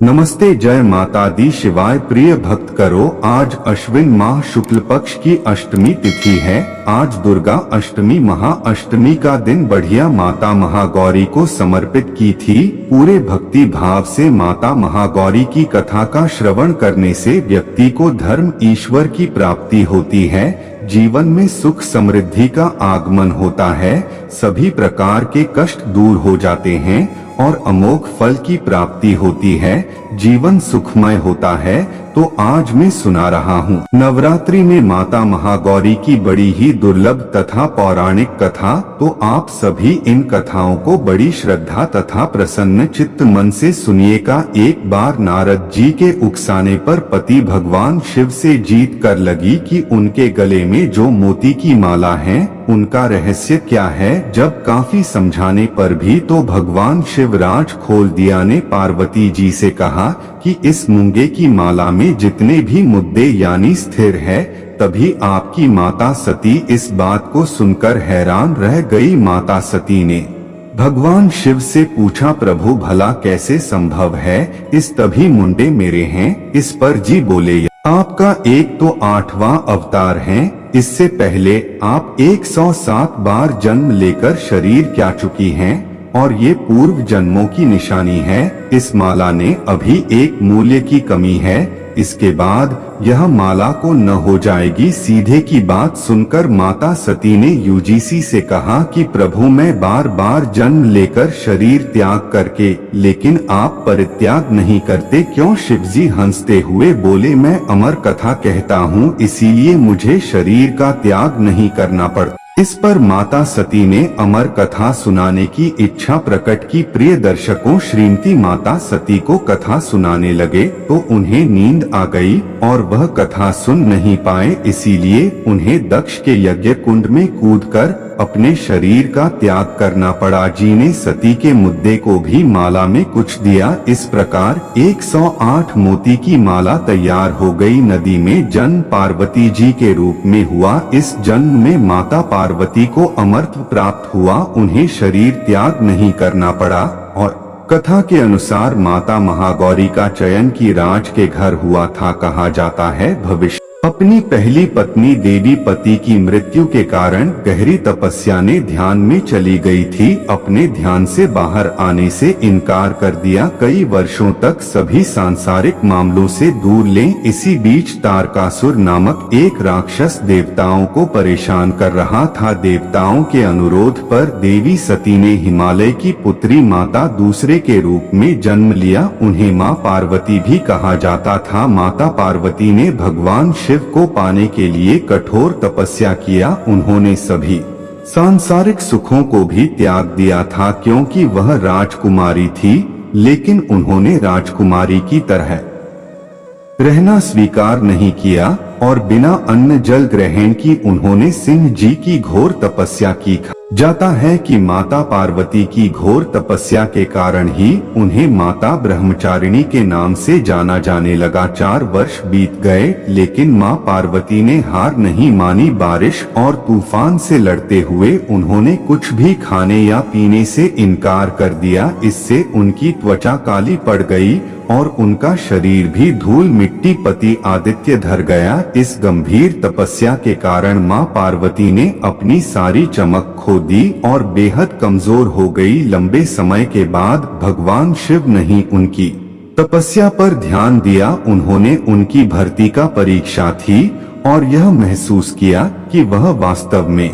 नमस्ते, जय माता दी शिवाय। प्रिय भक्त करो, आज अश्विन माह शुक्ल पक्ष की अष्टमी तिथि है। आज दुर्गा अष्टमी महाअष्टमी का दिन बढ़िया माता महागौरी को समर्पित की थी। पूरे भक्ति भाव से माता महागौरी की कथा का श्रवण करने से व्यक्ति को धर्म ईश्वर की प्राप्ति होती है, जीवन में सुख समृद्धि का आगमन होता है, सभी प्रकार के कष्ट दूर हो जाते हैं और अमोघ फल की प्राप्ति होती है, जीवन सुखमय होता है। तो आज मैं सुना रहा हूँ नवरात्रि में माता महागौरी की बड़ी ही दुर्लभ तथा पौराणिक कथा। तो आप सभी इन कथाओं को बड़ी श्रद्धा तथा प्रसन्न चित्त मन से सुनिएगा। एक बार नारद जी के उकसाने पर पति भगवान शिव से जीत कर लगी कि उनके गले में जो मोती की माला है उनका रहस्य क्या है। जब काफी समझाने पर भी तो भगवान शिवराज खोल दिया ने पार्वती जी से कहा कि इस मूंगे की माला में जितने भी मुद्दे यानी स्थिर है। तभी आपकी माता सती इस बात को सुनकर हैरान रह गई। माता सती ने भगवान शिव से पूछा, प्रभु भला कैसे संभव है, इस तभी मुंडे मेरे हैं। इस पर जी बोले, आपका एक तो 8वां अवतार है, इससे पहले आप 107 बार जन्म लेकर शरीर क्या चुकी हैं और ये पूर्व जन्मों की निशानी है। इस माला ने अभी एक मूल्य की कमी है, इसके बाद यह माला को न हो जाएगी। सीधे की बात सुनकर माता सती ने यूजीसी से कहा कि प्रभु मैं बार बार जन्म लेकर शरीर त्याग करके, लेकिन आप परित्याग नहीं करते क्यों। शिवजी हंसते हुए बोले, मैं अमर कथा कहता हूँ, इसीलिए मुझे शरीर का त्याग नहीं करना पड़ता। इस पर माता सती ने अमर कथा सुनाने की इच्छा प्रकट की। प्रिय दर्शकों, श्रीमती माता सती को कथा सुनाने लगे तो उन्हें नींद आ गई और वह कथा सुन नहीं पाए, इसीलिए उन्हें दक्ष के यज्ञ कुंड में कूदकर अपने शरीर का त्याग करना पड़ा। जी ने सती के मुद्दे को भी माला में कुछ दिया। इस प्रकार 108 मोती की माला तैयार हो गई। नदी में जन्म पार्वती जी के रूप में हुआ। इस जन्म में माता पार्वती को अमरत्व प्राप्त हुआ, उन्हें शरीर त्याग नहीं करना पड़ा। और कथा के अनुसार माता महागौरी का चयन की राज के घर हुआ था। कहा जाता है भविष्य अपनी पहली पत्नी देवी पति की मृत्यु के कारण गहरी तपस्या ने ध्यान में चली गई थी। अपने ध्यान से बाहर आने से इनकार कर दिया। कई वर्षों तक सभी सांसारिक मामलों से दूर लें। इसी बीच तारकासुर नामक एक राक्षस देवताओं को परेशान कर रहा था। देवताओं के अनुरोध पर देवी सती ने हिमालय की पुत्री माता दूसरे के रूप में जन्म लिया। उन्हें माँ पार्वती भी कहा जाता था। माता पार्वती ने भगवान शिव को पाने के लिए कठोर तपस्या किया। उन्होंने सभी सांसारिक सुखों को भी त्याग दिया था क्योंकि वह राजकुमारी थी, लेकिन उन्होंने राजकुमारी की तरह रहना स्वीकार नहीं किया और बिना अन्न जल ग्रहण की उन्होंने सिंह जी की घोर तपस्या की। जाता है कि माता पार्वती की घोर तपस्या के कारण ही उन्हें माता ब्रह्मचारिणी के नाम से जाना जाने लगा। 4 वर्ष बीत गए, लेकिन माँ पार्वती ने हार नहीं मानी। बारिश और तूफान से लड़ते हुए उन्होंने कुछ भी खाने या पीने से इनकार कर दिया। इससे उनकी त्वचा काली पड़ गई और उनका शरीर भी धूल मिट्टी पति आदित्य धर गया। इस गंभीर तपस्या के कारण माँ पार्वती ने अपनी सारी चमक खो दी और बेहद कमजोर हो गई। लंबे समय के बाद भगवान शिव नहीं उनकी तपस्या पर ध्यान दिया। उन्होंने उनकी भर्ती का परीक्षा थी और यह महसूस किया कि वह वास्तव में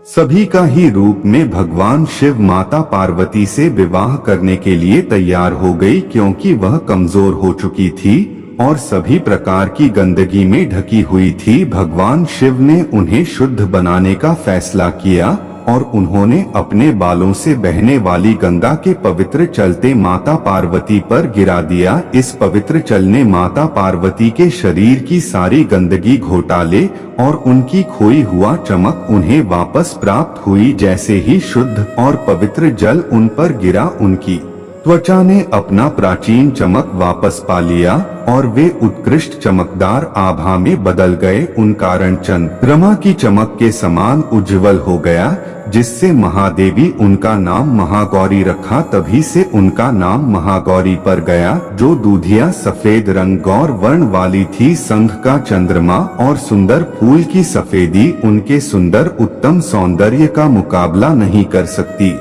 सभी का ही रूप में भगवान शिव माता पार्वती से विवाह करने के लिए तैयार हो गई, क्योंकि वह कमजोर हो चुकी थी और सभी प्रकार की गंदगी में ढकी हुई थी। भगवान शिव ने उन्हें शुद्ध बनाने का फैसला किया और उन्होंने अपने बालों से बहने वाली गंगा के पवित्र चलते माता पार्वती पर गिरा दिया। इस पवित्र चल ने माता पार्वती के शरीर की सारी गंदगी घोटा ले और उनकी खोई हुआ चमक उन्हें वापस प्राप्त हुई। जैसे ही शुद्ध और पवित्र जल उन पर गिरा, उनकी त्वचा ने अपना प्राचीन चमक वापस पा लिया और वे उत्कृष्ट चमकदार आभा में बदल गए। उन कारण चंद्रमा की चमक के समान उज्जवल हो गया। जिससे महादेवी उनका नाम महागौरी रखा। तभी से उनका नाम महागौरी पर गया। जो दूधिया सफेद रंग गौर वर्ण वाली थी, संघ का चंद्रमा और सुंदर फूल की सफेदी उनके सुंदर उत्तम सौंदर्य का मुकाबला नहीं कर सकती।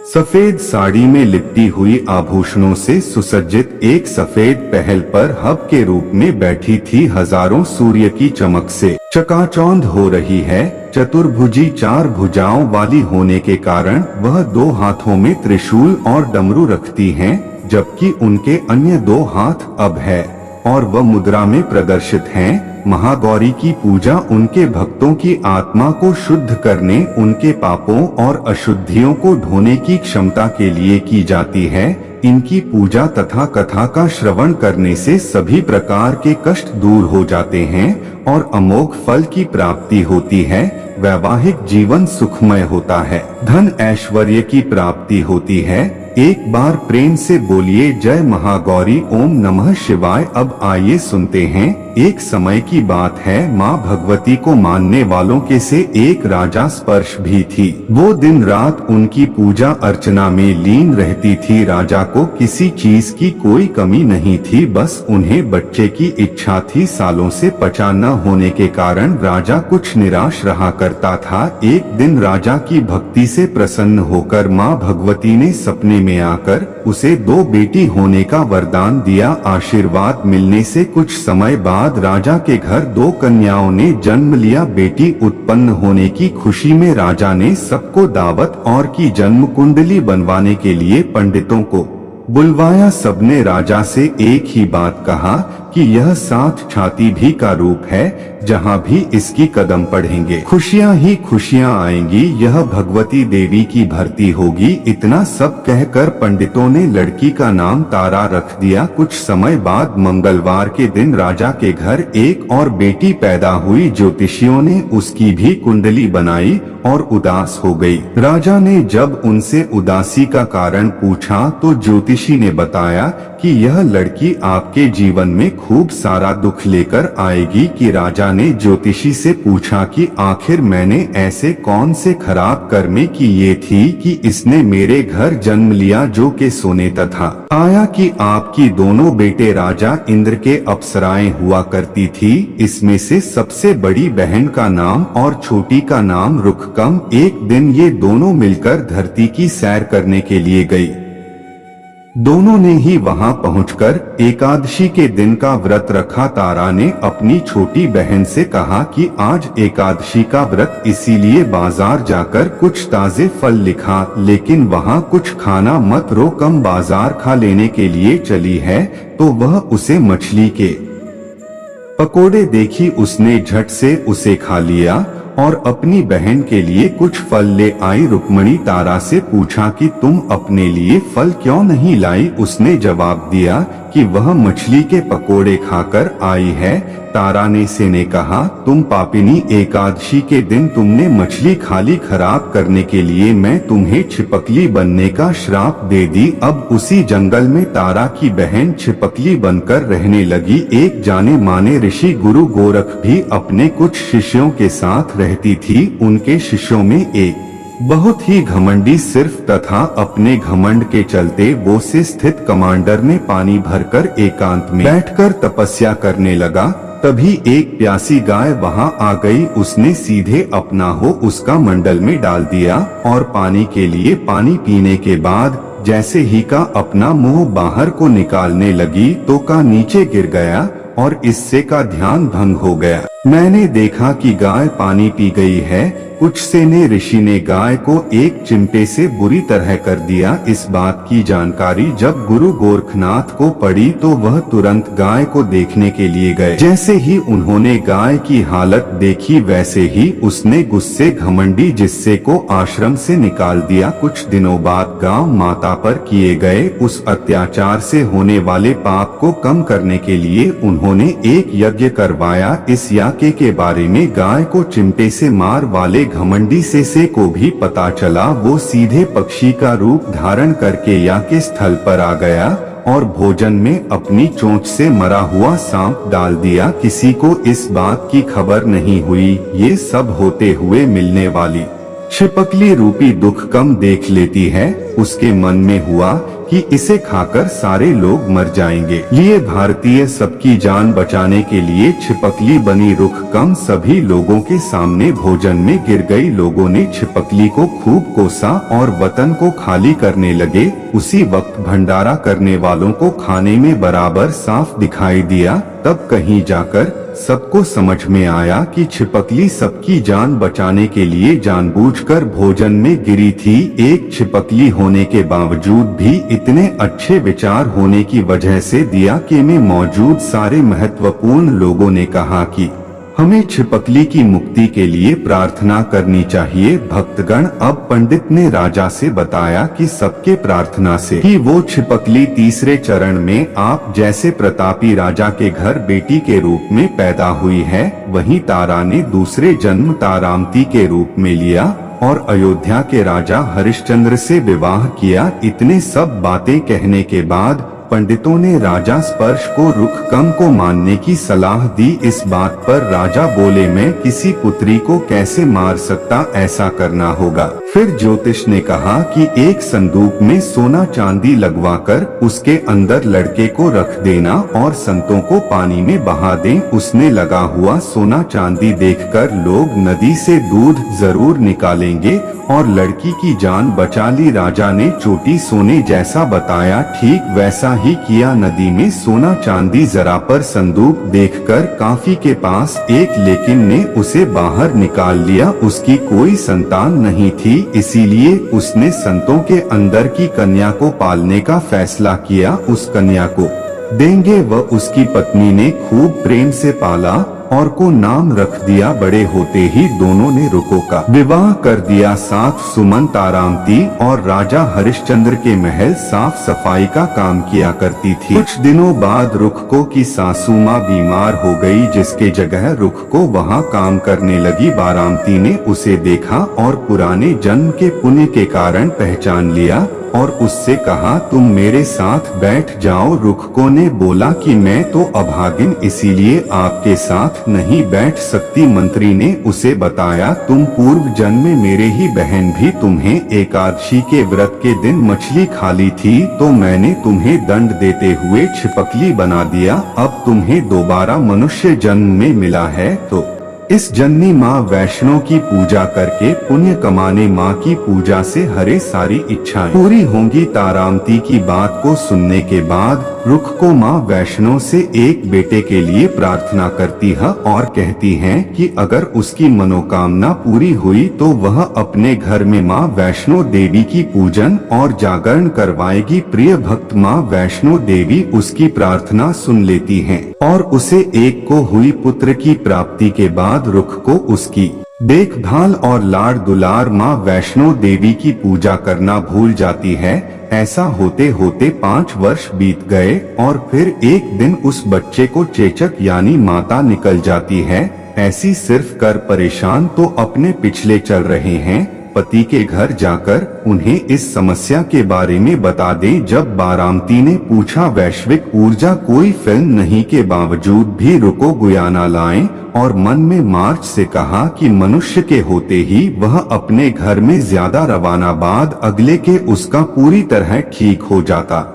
सफेद साड़ी में लिपटी हुई आभूषणों से सुसज्जित एक सफेद पहल पर हब के रूप में बैठी थी। हजारों सूर्य की चमक से चकाचौंध हो रही है। चतुर्भुजी 4 भुजाओं वाली होने के कारण वह 2 हाथों में त्रिशूल और डमरू रखती हैं, जबकि उनके अन्य 2 हाथ अब है और वह मुद्रा में प्रदर्शित हैं। महागौरी की पूजा उनके भक्तों की आत्मा को शुद्ध करने, उनके पापों और अशुद्धियों को धोने की क्षमता के लिए की जाती है। इनकी पूजा तथा कथा का श्रवण करने से सभी प्रकार के कष्ट दूर हो जाते हैं और अमोघ फल की प्राप्ति होती है। वैवाहिक जीवन सुखमय होता है, धन ऐश्वर्य की प्राप्ति होती है। एक बार प्रेम से बोलिए जय महागौरी, ओम नमः शिवाय। अब आइए सुनते हैं। एक समय की बात है, माँ भगवती को मानने वालों के से एक राजा स्पर्श भी थी। वो दिन रात उनकी पूजा अर्चना में लीन रहती थी। राजा को किसी चीज की कोई कमी नहीं थी, बस उन्हें बच्चे की इच्छा थी। सालों से बच्चा न होने के कारण राजा कुछ निराश रहा करता था। एक दिन राजा की भक्ति से प्रसन्न होकर माँ भगवती ने सपने में आकर उसे 2 बेटी होने का वरदान दिया। आशीर्वाद मिलने से कुछ समय बाद राजा के घर 2 कन्याओं ने जन्म लिया। बेटी उत्पन्न होने की खुशी में राजा ने सबको दावत और की जन्म कुंडली बनवाने के लिए पंडितों को बुलवाया। सबने राजा से एक ही बात कहा कि यह 7 छाती भी का रूप है, जहाँ भी इसकी कदम पड़ेंगे खुशियाँ ही खुशियाँ आएंगी। यह भगवती देवी की भर्ती होगी। इतना सब कहकर पंडितों ने लड़की का नाम तारा रख दिया। कुछ समय बाद मंगलवार के दिन राजा के घर एक और बेटी पैदा हुई। ज्योतिषियों ने उसकी भी कुंडली बनाई और उदास हो गई। राजा ने जब उनसे उदासी का कारण पूछा तो ज्योतिषी ने बताया कि यह लड़की आपके जीवन में खूब सारा दुख लेकर आएगी। कि राजा ने ज्योतिषी से पूछा कि आखिर मैंने ऐसे कौन से खराब कर्म किए थी कि इसने मेरे घर जन्म लिया, जो के सोने तथा आया कि आपकी दोनों बेटे राजा इंद्र के अप्सराएं हुआ करती थी। इसमें से सबसे बड़ी बहन का नाम और छोटी का नाम रुखकम। एक दिन ये दोनों मिलकर धरती की सैर करने के लिए गई। दोनों ने ही वहां पहुंचकर एकादशी के दिन का व्रत रखा। तारा ने अपनी छोटी बहन से कहा कि आज एकादशी का व्रत, इसीलिए बाजार जाकर कुछ ताजे फल लिखा, लेकिन वहां कुछ खाना मत, रुखकम बाजार खा लेने के लिए चली है। तो वह उसे मछली के पकोड़े देखी, उसने झट से उसे खा लिया और अपनी बहन के लिए कुछ फल ले आई। रुक्मणी तारा से पूछा कि तुम अपने लिए फल क्यों नहीं लाई? उसने जवाब दिया कि वह मछली के पकोड़े खाकर आई है। तारा ने कहा, तुम पापिनी, एकादशी के दिन तुमने मछली खाली खराब करने के लिए मैं तुम्हें छिपकली बनने का श्राप दे दी। अब उसी जंगल में तारा की बहन छिपकली बनकर रहने लगी। एक जाने माने ऋषि गुरु गोरख भी अपने कुछ शिष्यों के साथ रहती थी। उनके शिष्यों में एक बहुत ही घमंडी सिर्फ तथा अपने घमंड के चलते वो से स्थित कमांडर ने पानी भरकर एकांत में बैठकर तपस्या करने लगा। तभी एक प्यासी गाय वहां आ गई। उसने सीधे अपना हो उसका मंडल में डाल दिया और पानी के लिए पानी पीने के बाद जैसे ही का अपना मुंह बाहर को निकालने लगी तो का नीचे गिर गया और इससे का ध्यान भंग हो गया। मैंने देखा कि गाय पानी पी गई है। कुछ से ने ऋषि ने गाय को एक चिमटे से बुरी तरह कर दिया। इस बात की जानकारी जब गुरु गोरखनाथ को पड़ी तो वह तुरंत गाय को देखने के लिए गए। जैसे ही उन्होंने गाय की हालत देखी वैसे ही उसने गुस्से घमंडी जिस्से को आश्रम से निकाल दिया। कुछ दिनों बाद गांव माता पर किए गए उस अत्याचार से होने वाले पाप को कम करने के लिए उन्होंने एक यज्ञ करवाया। इस यज्ञ के बारे में गाय को चिमटे से मार वाले घमंडी से को भी पता चला। वो सीधे पक्षी का रूप धारण करके यज्ञ स्थल पर आ गया और भोजन में अपनी चोंच से मरा हुआ सांप डाल दिया। किसी को इस बात की खबर नहीं हुई। ये सब होते हुए मिलने वाली छिपकली रूपी दुख कम देख लेती है। उसके मन में हुआ कि इसे खाकर सारे लोग मर जाएंगे। लिए भारतीय सबकी जान बचाने के लिए छिपकली बनी रुख कम सभी लोगों के सामने भोजन में गिर गई। लोगों ने छिपकली को खूब कोसा और वतन को खाली करने लगे। उसी वक्त भंडारा करने वालों को खाने में बराबर साफ दिखाई दिया। तब कहीं जाकर सबको समझ में आया कि छिपकली सबकी जान बचाने के लिए जानबूझकर भोजन में गिरी थी। एक छिपकली होने के बावजूद भी इतने अच्छे विचार होने की वजह से दिया के में मौजूद सारे महत्वपूर्ण लोगों ने कहा कि हमें छिपकली की मुक्ति के लिए प्रार्थना करनी चाहिए। भक्तगण, अब पंडित ने राजा से बताया कि सबके प्रार्थना से ही वो छिपकली तीसरे चरण में आप जैसे प्रतापी राजा के घर बेटी के रूप में पैदा हुई है। वहीं तारा ने दूसरे जन्म तारामती के रूप में लिया और अयोध्या के राजा हरिश्चंद्र से विवाह किया। इतने सब बातें कहने के बाद पंडितों ने राजा स्पर्श को रुख कम को मानने की सलाह दी। इस बात पर राजा बोले, मैं किसी पुत्री को कैसे मार सकता, ऐसा करना होगा। फिर ज्योतिष ने कहा कि एक संदूक में सोना चांदी लगवाकर उसके अंदर लड़के को रख देना और संतों को पानी में बहा दें। उसने लगा हुआ सोना चांदी देखकर लोग नदी से दूध जरूर निकालेंगे और लड़की की जान बचा ली। राजा ने चोटी सोने जैसा बताया, ठीक वैसा ही किया। नदी में सोना चांदी जरा पर संदूक देखकर काफी के पास एक लेकिन ने उसे बाहर निकाल लिया। उसकी कोई संतान नहीं थी, इसीलिए उसने संतों के अंदर की कन्या को पालने का फैसला किया। उस कन्या को देंगे। वह उसकी पत्नी ने खूब प्रेम से पाला और को नाम रख दिया। बड़े होते ही दोनों ने रुको का विवाह कर दिया। साथ सुमन तारामती और राजा हरिश्चंद्र के महल साफ सफाई का काम किया करती थी। कुछ दिनों बाद रुखको की सासू माँ बीमार हो गई, जिसके जगह रुख को वहाँ काम करने लगी। बारामती ने उसे देखा और पुराने जन्म के पुण्य के कारण पहचान लिया और उससे कहा, तुम मेरे साथ बैठ जाओ। रुखको ने बोला कि मैं तो अभागिन इसीलिए आपके साथ नहीं बैठ सकती। मंत्री ने उसे बताया, तुम पूर्व जन्म में मेरे ही बहन भी तुम्हें एकादशी के व्रत के दिन मछली खा ली थी, तो मैंने तुम्हें दंड देते हुए छिपकली बना दिया। अब तुम्हें दोबारा मनुष्य जन्म में मिला है, तो इस जननी माँ वैष्णो की पूजा करके पुण्य कमाने माँ की पूजा से हरे सारी इच्छाएं पूरी होंगी। तारामती की बात को सुनने के बाद रुख को माँ वैष्णो से एक बेटे के लिए प्रार्थना करती है और कहती हैं कि अगर उसकी मनोकामना पूरी हुई तो वह अपने घर में माँ वैष्णो देवी की पूजन और जागरण करवाएगी। प्रिय भक्त माँ वैष्णो देवी उसकी प्रार्थना सुन लेती हैं और उसे एक को हुई पुत्र की प्राप्ति के बाद रुख को उसकी देखभाल और लाड़ दुलार माँ वैष्णो देवी की पूजा करना भूल जाती है। ऐसा होते होते 5 वर्ष बीत गए और फिर एक दिन उस बच्चे को चेचक यानी माता निकल जाती है। ऐसी सिर्फ कर परेशान तो अपने पिछले चल रहे हैं। पति के घर जाकर उन्हें इस समस्या के बारे में बता दें। जब बारामती ने पूछा, वैश्विक ऊर्जा कोई फिल्म नहीं के बावजूद भी रुको गुयाना लाएं और मन में मार्च से कहा कि मनुष्य के होते ही वह अपने घर में ज्यादा रवाना बाद अगले के उसका पूरी तरह ठीक हो जाता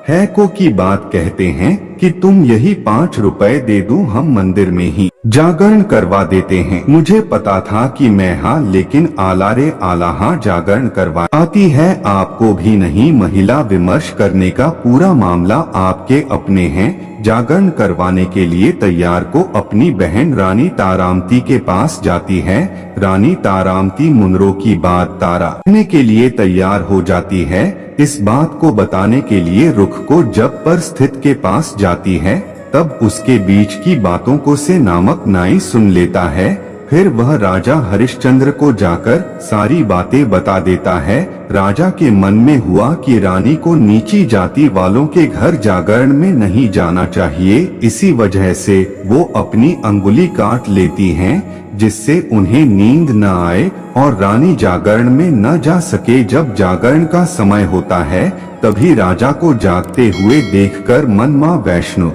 है। को की बात कहते हैं कि तुम यही 5 रुपए दे दूं, हम मंदिर में ही जागरण करवा देते हैं। मुझे पता था कि मैं हाँ, लेकिन आला रे आला हाँ जागरण करवा आती है, आपको भी नहीं। महिला विमर्श करने का पूरा मामला आपके अपने हैं। जागरण करवाने के लिए तैयार को अपनी बहन रानी तारामती के पास जाती है। रानी तारामती मुनरो की बात तारा कहने के लिए तैयार हो जाती है। इस बात को बताने के लिए रुख को जब पर स्थित के पास जाती है, तब उसके बीच की बातों को से नामक नाई सुन लेता है। फिर वह राजा हरिश्चंद्र को जाकर सारी बातें बता देता है। राजा के मन में हुआ कि रानी को नीची जाति वालों के घर जागरण में नहीं जाना चाहिए। इसी वजह से वो अपनी अंगुली काट लेती हैं, जिससे उन्हें नींद न आए और रानी जागरण में न जा सके। जब जागरण का समय होता है, तभी राजा को जागते हुए देखकर मन माँ वैष्णो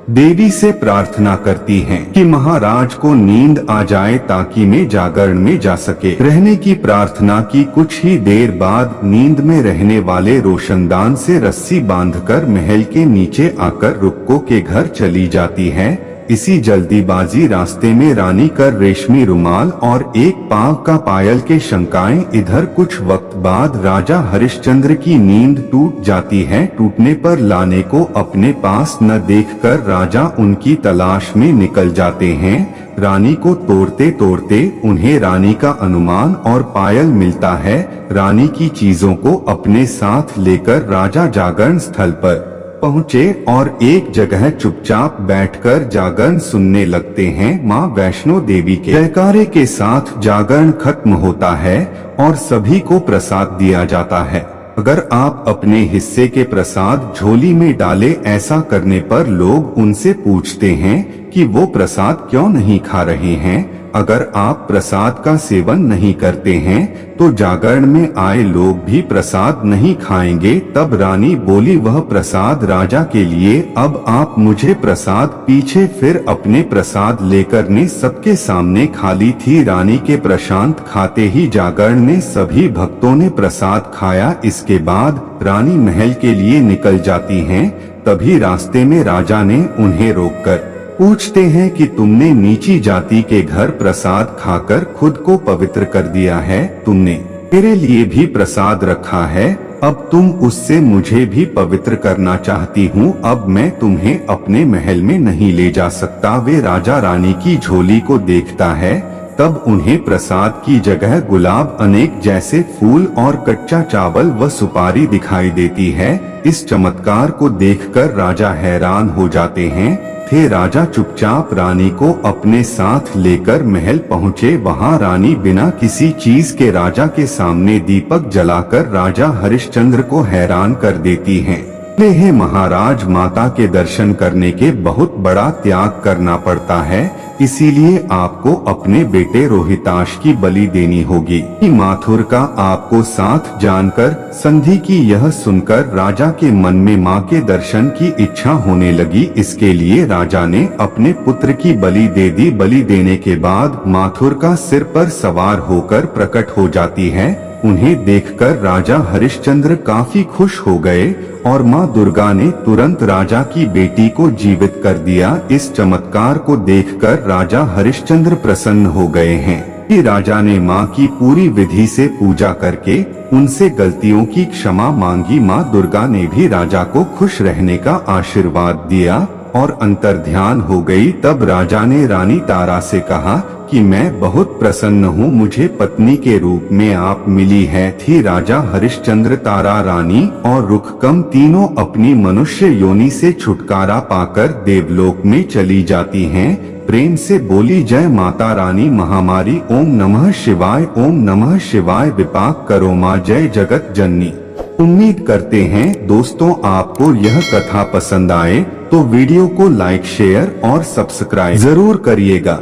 देवी से प्रार्थना करती हैं कि महाराज को नींद आ जाए ताकि मैं जागरण में जा सके। रहने की प्रार्थना की कुछ ही देर बाद नींद में रहने वाले रोशनदान से रस्सी बांधकर महल के नीचे आकर रुक्को के घर चली जाती है। इसी जल्दीबाजी रास्ते में रानी कर रेशमी रुमाल और एक पांव का पायल के शंकाएं। इधर कुछ वक्त बाद राजा हरिश्चंद्र की नींद टूट जाती है। टूटने पर लाने को अपने पास न देखकर राजा उनकी तलाश में निकल जाते हैं। रानी को तोड़ते तोड़ते उन्हें रानी का अनुमान और पायल मिलता है। रानी की चीजों को अपने साथ लेकर राजा जागरण स्थल पर पहुँचे और एक जगह चुपचाप बैठकर जागरण सुनने लगते हैं। माँ वैष्णो देवी के जयकारे के साथ जागरण खत्म होता है और सभी को प्रसाद दिया जाता है। अगर आप अपने हिस्से के प्रसाद झोली में डालें, ऐसा करने पर लोग उनसे पूछते हैं कि वो प्रसाद क्यों नहीं खा रहे हैं। अगर आप प्रसाद का सेवन नहीं करते हैं तो जागरण में आए लोग भी प्रसाद नहीं खाएंगे। तब रानी बोली, वह प्रसाद राजा के लिए, अब आप मुझे प्रसाद। पीछे फिर अपने प्रसाद लेकर ने सबके सामने खा ली थी। रानी के प्रशांत खाते ही जागरण ने सभी भक्तों ने प्रसाद खाया। इसके बाद रानी महल के लिए निकल जाती हैं। तभी रास्ते में राजा ने उन्हें रोककर पूछते हैं कि तुमने नीची जाति के घर प्रसाद खाकर खुद को पवित्र कर दिया है, तुमने मेरे लिए भी प्रसाद रखा है, अब तुम उससे मुझे भी पवित्र करना चाहती हूँ। अब मैं तुम्हें अपने महल में नहीं ले जा सकता। वे राजा रानी की झोली को देखता है, तब उन्हें प्रसाद की जगह गुलाब, अनेक जैसे फूल और कच्चा चावल व सुपारी दिखाई देती है। इस चमत्कार को देखकर राजा हैरान हो जाते हैं। राजा चुपचाप रानी को अपने साथ लेकर महल पहुँचे। वहाँ रानी बिना किसी चीज के राजा के सामने दीपक जलाकर राजा हरिश्चंद्र को हैरान कर देती हैं। है महाराज, माता के दर्शन करने के बहुत बड़ा त्याग करना पड़ता है, इसीलिए आपको अपने बेटे रोहिताश की बलि देनी होगी। माथुर का आपको साथ जानकर संधि की यह सुनकर राजा के मन में मां के दर्शन की इच्छा होने लगी। इसके लिए राजा ने अपने पुत्र की बलि दे दी। बलि देने के बाद माथुर का सिर पर सवार होकर प्रकट हो जाती है। उन्हें देखकर राजा हरिश्चंद्र काफी खुश हो गए और मां दुर्गा ने तुरंत राजा की बेटी को जीवित कर दिया। इस चमत्कार को देखकर राजा हरिश्चंद्र प्रसन्न हो गए हैं कि राजा ने मां की पूरी विधि से पूजा करके उनसे गलतियों की क्षमा मांगी। मां दुर्गा ने भी राजा को खुश रहने का आशीर्वाद दिया और अंतर्ध्यान हो गई। तब राजा ने रानी तारा से कहा कि मैं बहुत प्रसन्न हूँ, मुझे पत्नी के रूप में आप मिली है। थी राजा हरिश्चंद्र, तारा रानी और रुखकम तीनों अपनी मनुष्य योनि से छुटकारा पाकर देवलोक में चली जाती हैं। प्रेम से बोली जय माता रानी महामारी। ओम नमः शिवाय, ओम नमः शिवाय। विपाक करो माँ, जय जगत जननी। उम्मीद करते हैं दोस्तों आपको यह कथा पसंद आए तो वीडियो को लाइक, शेयर और सब्सक्राइब जरूर करिएगा।